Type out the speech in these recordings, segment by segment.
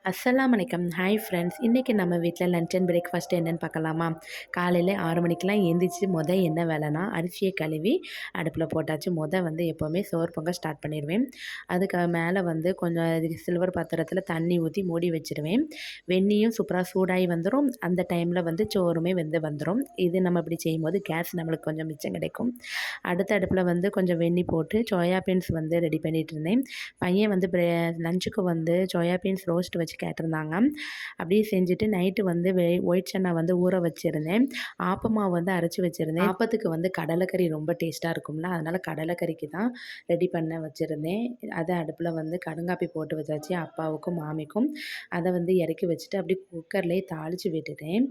அஸ்ஸலாமு அலைக்கும். Hi friends. இன்றைக்கி நம்ம வீட்டில் லஞ்ச் அண்ட் பிரேக்ஃபாஸ்ட் என்னென்னு பார்க்கலாமா? காலையில் 6 மணிக்கெலாம் எந்திரிச்சு என்ன வேலைன்னா, அரிசியை கழுவி அடுப்பில் போட்டாச்சு. வந்து எப்போவுமே சோறு பொங்க ஸ்டார்ட் பண்ணிடுவேன். அதுக்கு மேலே வந்து கொஞ்சம் சில்வர் பாத்திரத்தில் தண்ணி ஊற்றி மூடி வச்சுருவேன். வெந்நியும் சூப்பராக சூடாகி வந்துடும். அந்த டைமில் வந்து சோறுமே வெந்து வந்துடும். இது நம்ம இப்படி செய்யும்போது கேஸ் நம்மளுக்கு கொஞ்சம் மிச்சம் கிடைக்கும். அடுத்த அடுப்பில் வந்து கொஞ்சம் வெந்நீர் போட்டு சோயா பீன்ஸ் வந்து ரெடி பண்ணிகிட்டு இருந்தேன். பையன் வந்து லஞ்சுக்கு வந்து சோயா பீன்ஸ் ரோஸ்ட் வச்சு கேட்டிருந்தாங்க. அப்படியே செஞ்சுட்டு நைட்டு வந்து ஒயிட் சன்னா வந்து ஊற வச்சுருந்தேன். ஆப்பமாவு வந்து அரைச்சி வச்சுருந்தேன். ஆப்பத்துக்கு வந்து கடலைக்கறி ரொம்ப டேஸ்ட்டாக இருக்கும்ல, அதனால் கடலைக்கறிக்கு தான் ரெடி பண்ண வச்சுருந்தேன். அதை அடுப்பில் வந்து கடுங்காப்பி போட்டு வச்சாச்சு அப்பாவுக்கும் மாமிக்கும். அதை வந்து இறக்கி வச்சுட்டு அப்படியே குக்கர்லேயே தாளித்து விட்டுட்டேன்.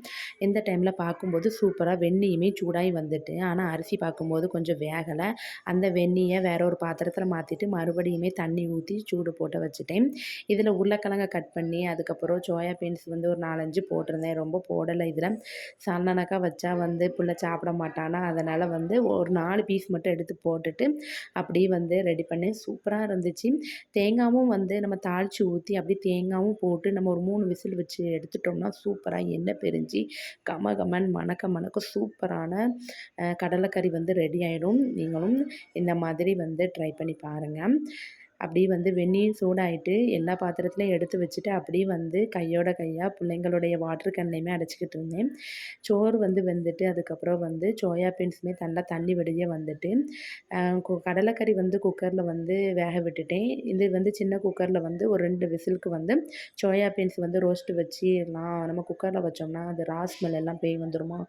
இந்த டைமில் பார்க்கும்போது சூப்பராக வெந்நியுமே சூடாகி வந்துட்டு, ஆனால் அரிசி பார்க்கும்போது கொஞ்சம் வேகலை. அந்த வெந்நியை வேற ஒரு பாத்திரத்தில் மாற்றிட்டு மறுபடியுமே தண்ணி ஊற்றி சூடு போட்டு வச்சுட்டேன். இதில் உருளைக்கிழங்க கட் பண்ணி அதுக்கப்புறம் சோயா பீன்ஸ் வந்து ஒரு 4, 5 போட்டிருந்தேன். ரொம்ப போடலை. இதில் சன்னனக்கா வச்சா வந்து புள்ள சாப்பிட மாட்டானா, அதனால் வந்து ஒரு 4 பீஸ் மட்டும் எடுத்து போட்டுட்டு அப்படியே வந்து ரெடி பண்ணேன். சூப்பராக இருந்துச்சு. தேங்காயும் வந்து நம்ம தாளித்து ஊற்றி அப்படியே தேங்காயும் போட்டு நம்ம ஒரு 3 விசில் வச்சு எடுத்துட்டோம்னா சூப்பராக எண்ணெய் பிரிஞ்சு கம கமன் மணக்க மணக்க சூப்பரான கடலைக்கறி வந்து ரெடி ஆகிடும். நீங்களும் இந்த மாதிரி வந்து ட்ரை பண்ணி பாருங்கள். அப்படியே வந்து வெந்நீர் சூடாயிட்டு எல்லா பாத்திரத்துலையும் எடுத்து வச்சுட்டு அப்படியே வந்து கையோட கையாக பிள்ளைங்களுடைய வாட்டர் கேன்லையுமே அடைச்சிக்கிட்டு இருந்தேன். சோறு வந்து வெந்துட்டு அதுக்கப்புறம் வந்து சோயா பீன்ஸுமே நல்லா தண்ணி வடிய வந்துட்டு கடலைக்கறி வந்து குக்கரில் வந்து வேக விட்டுட்டேன். இது வந்து சின்ன குக்கரில் வந்து ஒரு 2 விசிலுக்கு வந்து சோயா பீன்ஸ் வந்து ரோஸ்ட்டு வச்சு நம்ம குக்கரில் வச்சோம்னா அது ஸ்மெல் எல்லாம் பேய் வந்துடுமா,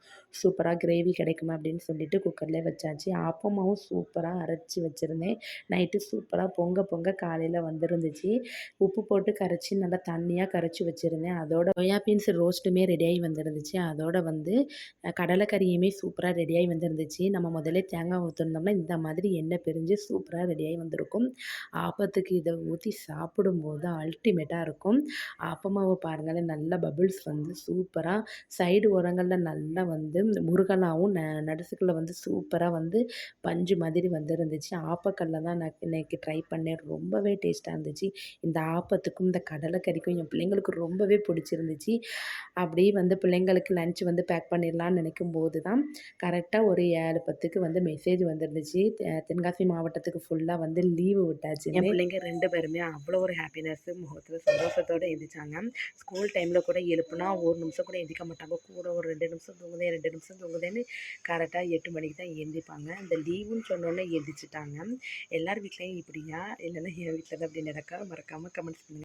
சூப்பராக கிரேவி கிடைக்குமா அப்படின்னு சொல்லிட்டு குக்கர்லேயே வச்சாச்சு. ஆப்பமாவும் சூப்பராக அரைச்சி வச்சுருந்தேன். நைட்டு சூப்பராக பொங்க பொங்க காலையில் வந்துருந்துச்சு. உப்பு போட்டு கரைச்சி நல்லா தண்ணியாக கரைச்சி வச்சுருந்தேன். அதோட சோயா பீன்ஸ் ரோஸ்ட்டுமே ரெடியாகி வந்துருந்துச்சு. அதோட வந்து கடலைக்கறியுமே சூப்பராக ரெடியாகி வந்துருந்துச்சு. நம்ம முதல்ல தேங்காய் ஊற்றிருந்தோம்னா இந்த மாதிரி எண்ணெய் பிரிஞ்சு சூப்பராக ரெடியாகி வந்திருக்கும். ஆப்பத்துக்கு இதை ஊற்றி சாப்பிடும்போது அல்டிமேட்டாக இருக்கும். ஆப்பமாவை பாருங்களேன், நல்லா பபிள்ஸ் வந்து சூப்பராக சைடு ஓரங்களில் நல்லா வந்து முருகலாகவும் நடுசுக்குள்ளே வந்து சூப்பராக வந்து பஞ்சு மாதிரி வந்துருந்துச்சு. ஆப்பக்கல்ல தான் நான் இன்னைக்கு ட்ரை பண்ணேன். ரொம்பவே டேஸ்ட்டாக இருந்துச்சு. இந்த ஆப்பத்துக்கும் இந்த கடலைக்கறிக்கும் என் பிள்ளைங்களுக்கு ரொம்பவே பிடிச்சிருந்துச்சு. அப்படியே வந்து பிள்ளைங்களுக்கு லன்ச் வந்து பேக் பண்ணிடலான்னு நினைக்கும்போது தான் கரெக்டாக ஒரு 7, 10க்கு வந்து மெசேஜ் வந்துருந்துச்சு. தென்காசி மாவட்டத்துக்கு ஃபுல்லாக வந்து லீவு விட்டாச்சு. என் பிள்ளைங்க 2 பேருமே அவ்வளோ ஒரு ஹாப்பினஸ்ஸு முகத்தில் சந்தோஷத்தோடு எழுந்திரிச்சாங்க. ஸ்கூல் டைமில் கூட எழுப்புனா ஒரு நிமிஷம் கூட எந்திரிக்க மாட்டாங்க. கூட ஒரு 2 நிமிஷம் தூங்குதேன் 2 நிமிஷம் தூங்குதேன்னு கரெக்டாக 8 மணிக்கு தான் எழுந்திரிப்பாங்க. இந்த லீவுன்னு சொன்னோன்னே எழுந்திரிச்சிட்டாங்க. எல்லார் வீட்லேயும் இப்படியா? இல்லைன்னா என் வீட்டில் தான் அப்படி நடக்கா? மறக்காமல் கமெண்ட்ஸ் பண்ணுங்கள்.